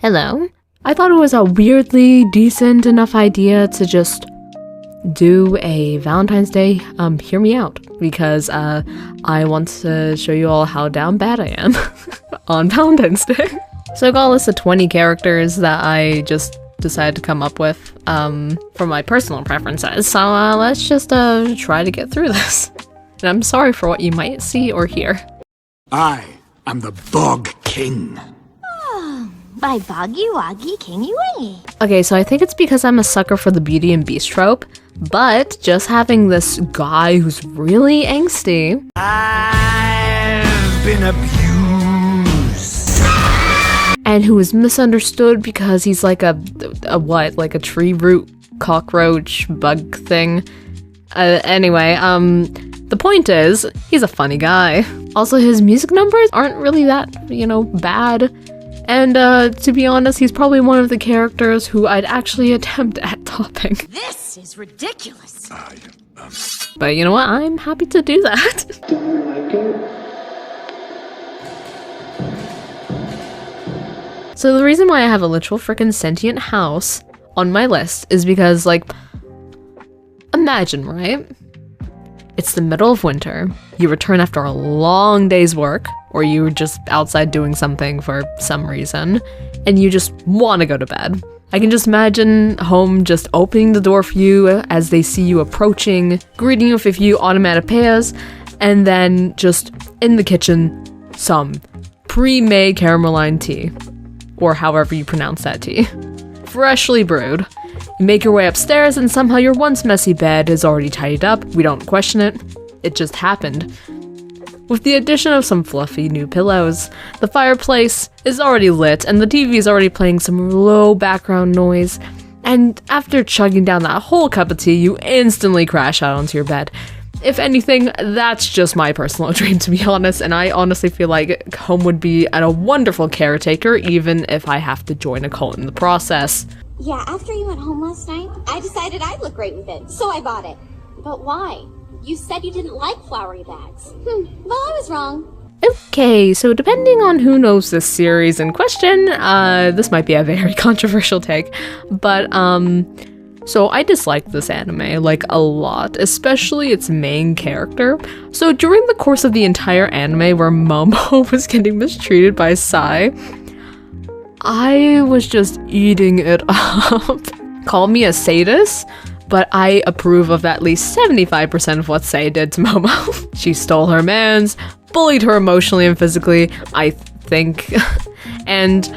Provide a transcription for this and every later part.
Hello. I thought it was a weirdly decent enough idea to just do a Valentine's Day hear me out, because I want to show you all how down bad I am on Valentine's Day. So I got a list of 20 characters that I just decided to come up with for my personal preferences. So let's just try to get through this. And I'm sorry for what you might see or hear. I am the Bog King. By Boggy Woggy Kingy Wingy. Okay, so I think it's because I'm a sucker for the Beauty and Beast trope, but just having this guy who's really angsty. I've been abused. And who is misunderstood because he's like a what? Like a tree root cockroach bug thing. Anyway, the point is, he's a funny guy. Also, his music numbers aren't really that, bad. And to be honest, he's probably one of the characters who I'd actually attempt at topping. This is ridiculous. But you know what? I'm happy to do that. Do you like it? So the reason why I have a literal freaking sentient house on my list is because, imagine, right? It's the middle of winter, you return after a long day's work, or you were just outside doing something for some reason, and you just want to go to bed. I can just imagine home just opening the door for you as they see you approaching, greeting you with a few onomatopoeias, and then just in the kitchen, some pre-made caramelized tea, or however you pronounce that tea. Freshly brewed. You make your way upstairs and somehow your once messy bed is already tidied up. We don't question it. It just happened. With the addition of some fluffy new pillows, the fireplace is already lit and the TV is already playing some low background noise. And after chugging down that whole cup of tea, you instantly crash out onto your bed. If anything, that's just my personal dream, to be honest, and I honestly feel like home would be a wonderful caretaker, even if I have to join a cult in the process. Yeah, after you went home last night, I decided I'd look great with it, so I bought it. But why? You said you didn't like flowery bags. Well, I was wrong. Okay, so depending on who knows this series in question, this might be a very controversial take, but, so I dislike this anime, a lot, especially its main character. So during the course of the entire anime where Momo was getting mistreated by Sai, I was just eating it up. Call me a sadist, but I approve of at least 75% of what Sai did to Momo. She stole her mans, bullied her emotionally and physically, I think, and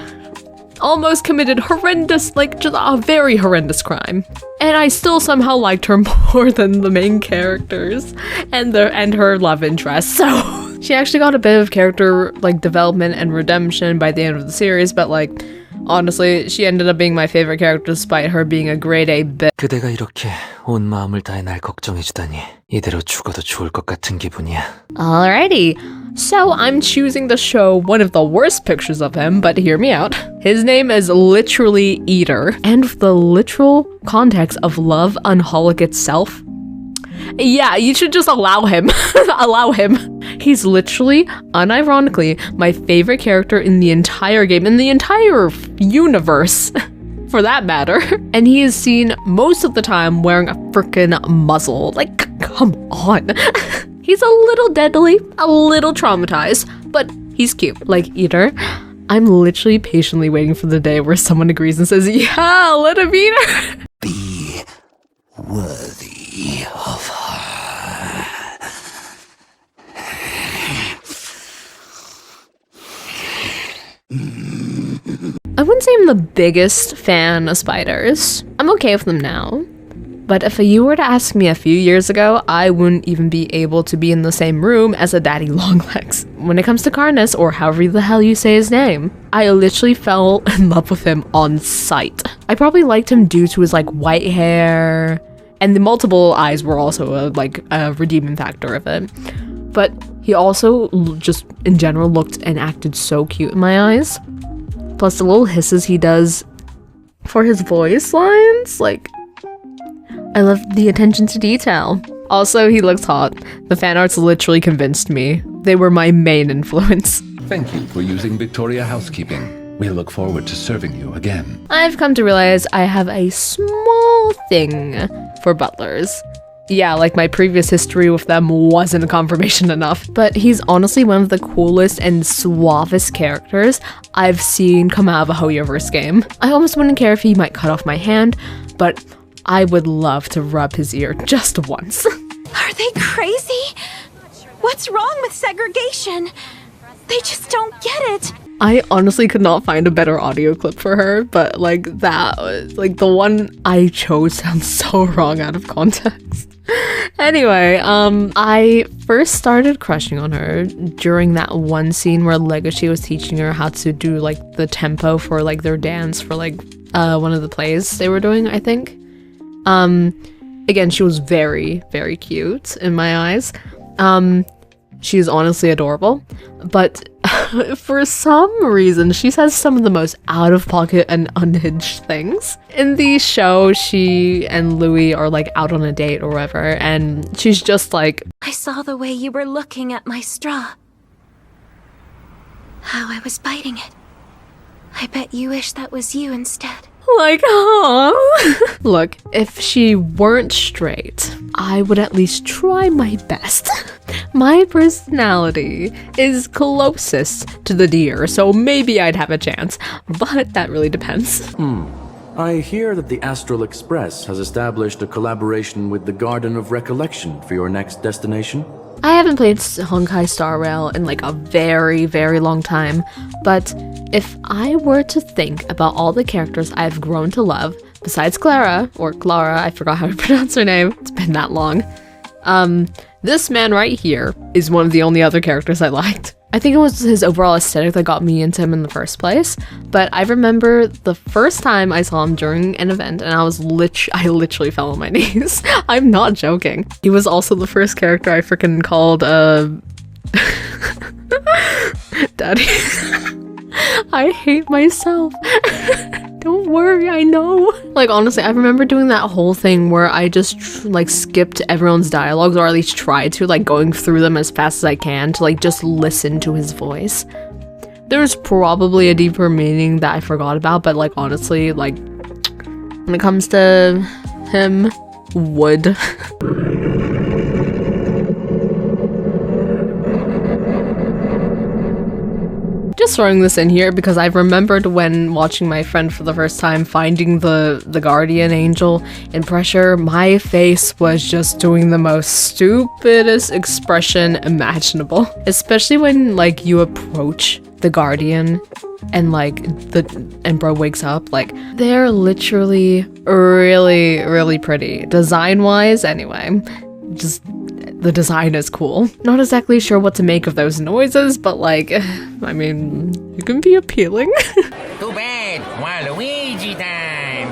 almost committed horrendous, just a very horrendous crime. And I still somehow liked her more than the main characters and her love interest, so she actually got a bit of character development and redemption by the end of the series, but honestly, she ended up being my favorite character despite her being a grade A bitch. 그대가 이렇게 온 마음을 다해 날 걱정해주다니 이대로 죽어도 좋을 것 같은 기분이야. Alrighty, so I'm choosing to show one of the worst pictures of him, but hear me out. His name is literally Eater, and with the literal context of love unholic itself, yeah, you should just allow him. Allow him. He's literally, unironically, my favorite character in the entire game, in the entire universe, for that matter. And he is seen most of the time wearing a frickin' muzzle. Come on. He's a little deadly, a little traumatized, but he's cute. Eater. I'm literally patiently waiting for the day where someone agrees and says, yeah, let him eat her. Be worthy of her. I wouldn't say I'm the biggest fan of spiders. I'm okay with them now. But if you were to ask me a few years ago, I wouldn't even be able to be in the same room as a daddy longlegs. When it comes to Carnus, or however the hell you say his name, I literally fell in love with him on sight. I probably liked him due to his white hair, and the multiple eyes were also a redeeming factor of it. But he also just in general looked and acted so cute in my eyes. Plus the little hisses he does for his voice lines, I love the attention to detail. Also, he looks hot. The fan arts literally convinced me. They were my main influence. Thank you for using Victoria Housekeeping. We look forward to serving you again. I've come to realize I have a small thing for butlers. Yeah, like my previous history with them wasn't confirmation enough, but he's honestly one of the coolest and suavest characters I've seen come out of a Hoyoverse game. I almost wouldn't care if he might cut off my hand, but I would love to rub his ear just once. Are they crazy? What's wrong with segregation? They just don't get it. I honestly could not find a better audio clip for her, but like that, like the one I chose sounds so wrong out of context. Anyway, I first started crushing on her during that one scene where Legoshi was teaching her how to do like the tempo for like their dance for like one of the plays they were doing, I think. Again, she was very, very cute in my eyes. She's honestly adorable, but for some reason, she says some of the most out-of-pocket and unhinged things. In the show, she and Louis are like out on a date or whatever, and she's just like, I saw the way you were looking at my straw. How I was biting it. I bet you wish that was you instead. like, huh? Look, if she weren't straight, I would at least try my best. My personality is closest to the deer, so maybe I'd have a chance, but that really depends. I hear that the Astral Express has established a collaboration with the Garden of Recollection for your next destination. I haven't played Honkai Star Rail in like a very, very long time, but if I were to think about all the characters I've grown to love, besides Clara, or Clara, I forgot how to pronounce her name, it's been that long, this man right here is one of the only other characters I liked. I think it was his overall aesthetic that got me into him in the first place, but I remember the first time I saw him during an event and I literally fell on my knees. I'm not joking. He was also the first character I freaking called, Daddy. I hate myself. Don't worry, I know. Like, honestly, I remember doing that whole thing where I just like skipped everyone's dialogues, or at least tried to, like going through them as fast as I can to like just listen to his voice. There's probably a deeper meaning that I forgot about, but like honestly, like when it comes to him, would. Just throwing this in here because I remembered when watching my friend for the first time finding the guardian angel in pressure, my face was just doing the most stupidest expression imaginable. Especially when like you approach the guardian and like and bro wakes up, like they're literally really, really pretty. Design wise anyway. Just the design is cool. Not exactly sure what to make of those noises, but like, I mean, it can be appealing. Too bad, Waluigi time.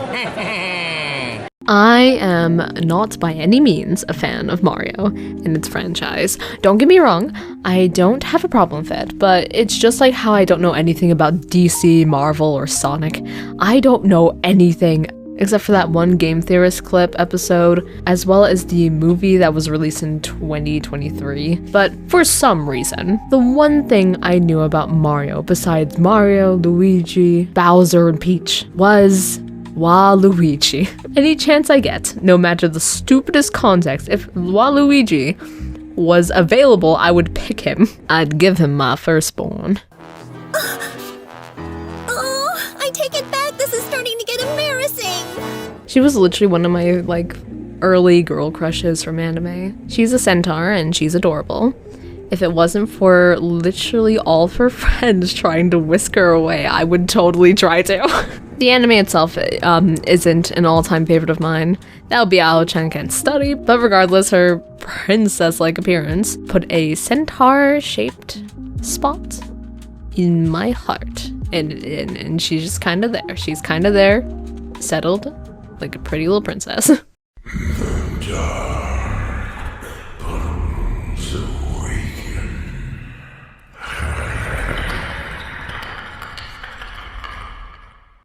I am not by any means a fan of Mario and its franchise. Don't get me wrong, I don't have a problem with it, but it's just like how I don't know anything about DC, Marvel, or Sonic. I don't know anything except for that one Game Theorist clip episode, as well as the movie that was released in 2023. But for some reason, the one thing I knew about Mario, besides Mario, Luigi, Bowser, and Peach, was Waluigi. Any chance I get, no matter the stupidest context, if Waluigi was available, I would pick him. I'd give him my firstborn. Oh, I take it back. This is starting to get embarrassing. She was literally one of my, like, early girl crushes from anime. She's a centaur and she's adorable. If it wasn't for literally all of her friends trying to whisk her away, I would totally try to. The anime itself isn't an all-time favorite of mine. That would be Ao-chan Can't Study, but regardless, her princess-like appearance put a centaur-shaped spot in my heart. And she's just kind of there. She's kind of there, settled, like a pretty little princess.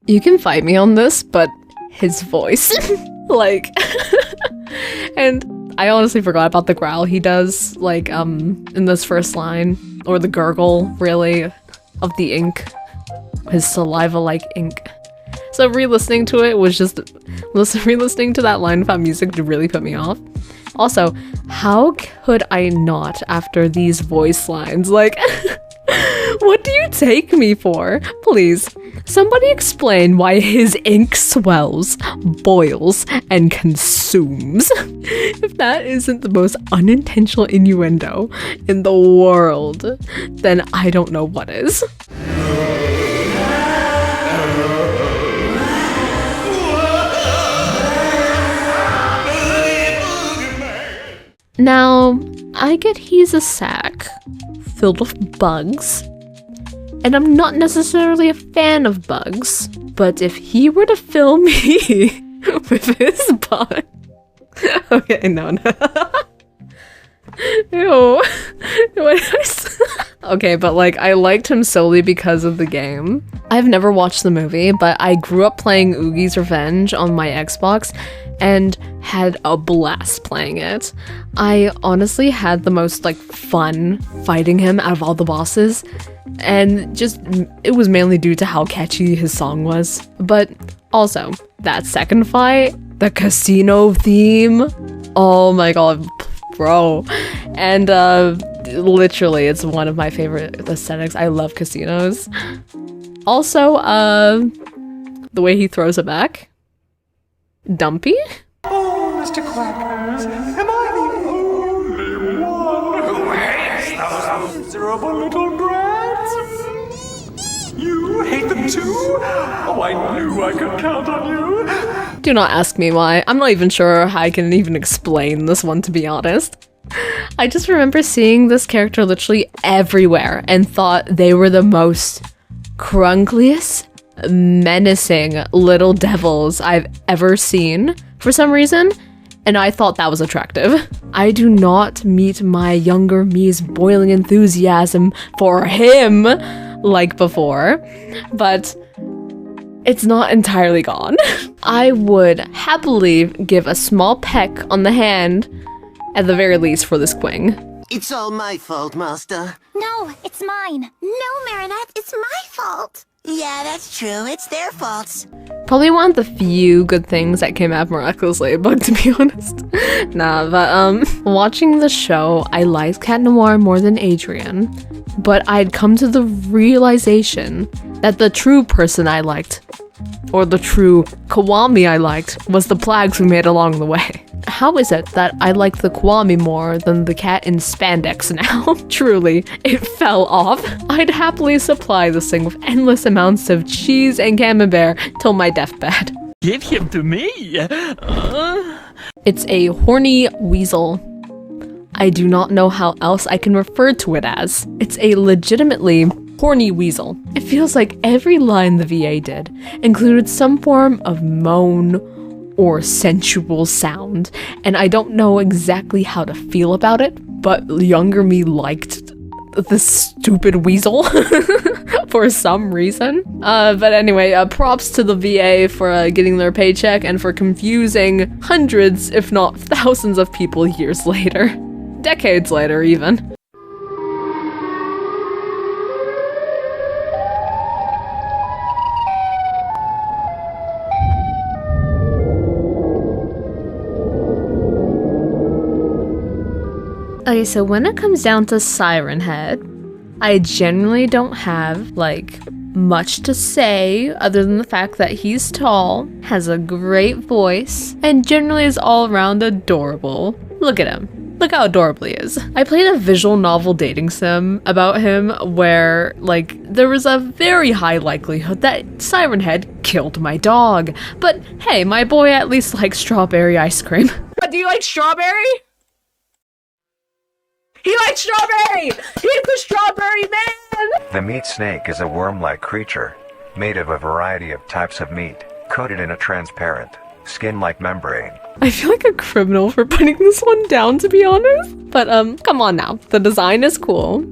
You can fight me on this, but his voice, like, and I honestly forgot about the growl he does, like, in this first line, or the gurgle, really, of the ink. his saliva like ink. So re-listening to it was just re-listening to that line without music to really put me off. Also, how could I not after these voice lines? Like, what do you take me for? Please, somebody explain why his ink swells, boils, and consumes. If that isn't the most unintentional innuendo in the world, then I don't know what is. Now, I get he's a sack filled with bugs, and I'm not necessarily a fan of bugs, but if he were to fill me with his bug... Okay, no. Ew. Okay, but like, I liked him solely because of the game. I've never watched the movie, but I grew up playing Oogie's Revenge on my Xbox and had a blast playing it. I honestly had the most like fun fighting him out of all the bosses, and just it was mainly due to how catchy his song was. But also, that second fight, the casino theme, oh my god, bro. And literally, it's one of my favorite aesthetics. I love casinos. Also, the way he throws it back. Dumpy? Oh, Mr. Quackers, am I the only one who hates those miserable little brats? You hate them too? Oh, I knew I could count on you. Do not ask me why. I'm not even sure how I can even explain this one, to be honest. I just remember seeing this character literally everywhere and thought they were the most crungliest, menacing little devils I've ever seen for some reason, and I thought that was attractive. I do not meet my younger me's boiling enthusiasm for him like before, but it's not entirely gone. I would happily give a small peck on the hand at the very least for this Queen. It's all my fault, Master. No, it's mine. No, Marinette, it's my fault. Yeah, that's true. It's their faults. Probably one of the few good things that came out of Miraculous Ladybug, to be honest. Nah, but watching the show, I liked Cat Noir more than Adrian, but I'd come to the realization that the true person I liked, or the true Kiwami I liked, was the plagues we made along the way. How is it that I like the Kiwami more than the cat in spandex now? Truly, it fell off. I'd happily supply this thing with endless amounts of cheese and camembert till my deathbed. Give him to me. It's a horny weasel. I do not know how else I can refer to it as. It's a legitimately horny weasel. It feels like every line the VA did included some form of moan or sensual sound, and I don't know exactly how to feel about it, but younger me liked this stupid weasel for some reason. But anyway, props to the VA for getting their paycheck and for confusing hundreds, if not thousands of people years later. Decades later, even. Okay, so when it comes down to Siren Head, I generally don't have, like, much to say other than the fact that he's tall, has a great voice, and generally is all around adorable. Look at him. Look how adorable he is. I played a visual novel dating sim about him where, like, there was a very high likelihood that Siren Head killed my dog. But hey, my boy at least likes strawberry ice cream. But do you like strawberry? He likes strawberry! He's the strawberry man! The meat snake is a worm-like creature, made of a variety of types of meat, coated in a transparent, skin-like membrane. I feel like a criminal for putting this one down, to be honest. But, come on now. The design is cool.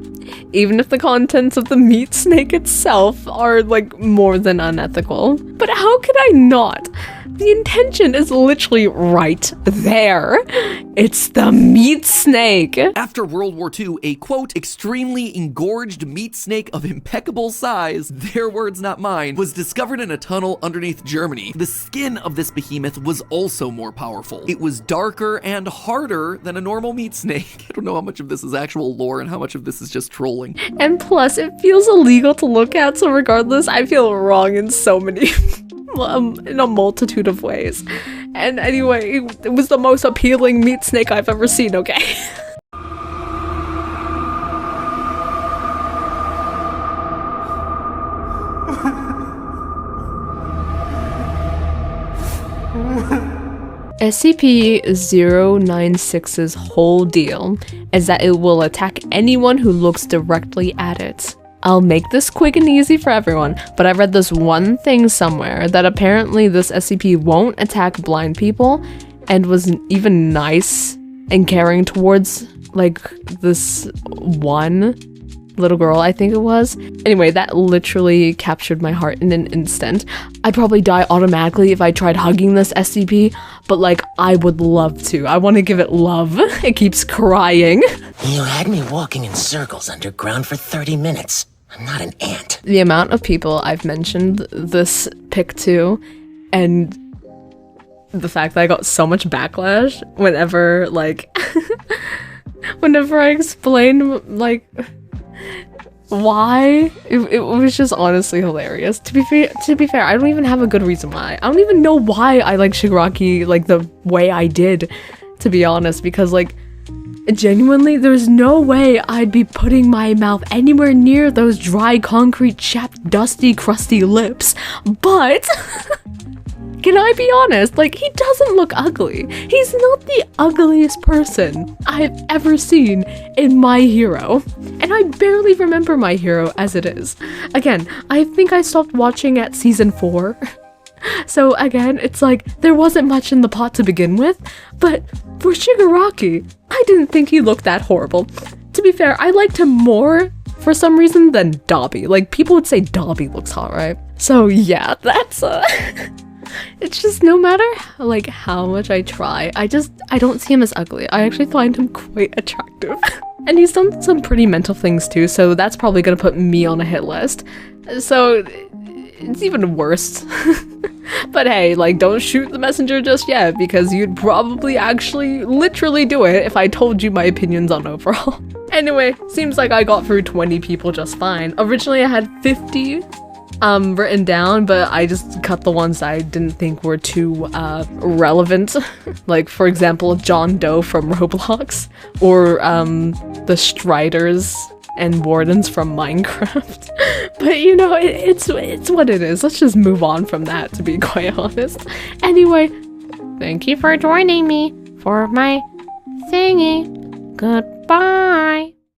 Even if the contents of the meat snake itself are, like, more than unethical. But how could I not The intention is literally right there. It's the meat snake. After World War II, a quote, extremely engorged meat snake of impeccable size, their words not mine, was discovered in a tunnel underneath Germany. The skin of this behemoth was also more powerful. It was darker and harder than a normal meat snake. I don't know how much of this is actual lore and how much of this is just trolling. And plus, it feels illegal to look at, so regardless, I feel wrong in so many, in a multitude of ways. And anyway, it was the most appealing meat snake I've ever seen, okay? SCP-096's whole deal is that it will attack anyone who looks directly at it. I'll make this quick and easy for everyone, but I read this one thing somewhere that apparently this SCP won't attack blind people and was even nice and caring towards like this one little girl, I think it was. Anyway, that literally captured my heart in an instant. I'd probably die automatically if I tried hugging this SCP, but like, I would love to. I want to give it love. It keeps crying. You had me walking in circles underground for 30 minutes. I'm not an ant. The amount of people I've mentioned this pic to, and the fact that I got so much backlash whenever, like, whenever I explain, like, why, it was just honestly hilarious. To be fair, I don't even have a good reason why. I don't even know why I like Shigaraki like the way I did, to be honest, because like genuinely there's no way I'd be putting my mouth anywhere near those dry concrete chapped dusty crusty lips, but can I be honest, like, he doesn't look ugly. He's not the ugliest person I've ever seen in My Hero. And I barely remember My Hero as it is. Again, I think I stopped watching at season 4. So again, it's like, there wasn't much in the pot to begin with, but for Shigaraki, I didn't think he looked that horrible. To be fair, I liked him more for some reason than Dobby. Like, people would say Dobby looks hot, right? So yeah, that's it's just no matter like how much I try, I don't see him as ugly. I actually find him quite attractive. And he's done some pretty mental things too, so that's probably gonna put me on a hit list. So it's even worse. But hey, like, don't shoot the messenger just yet, because you'd probably actually literally do it if I told you my opinions on overall. Anyway, seems like I got through 20 people just fine. Originally I had 50 written down, but I just cut the ones I didn't think were too relevant. Like, for example, John Doe from Roblox, or the Striders and Wardens from Minecraft. But you know, it's what it is. Let's just move on from that, to be quite honest. Anyway, thank you for joining me for my thingy. Goodbye.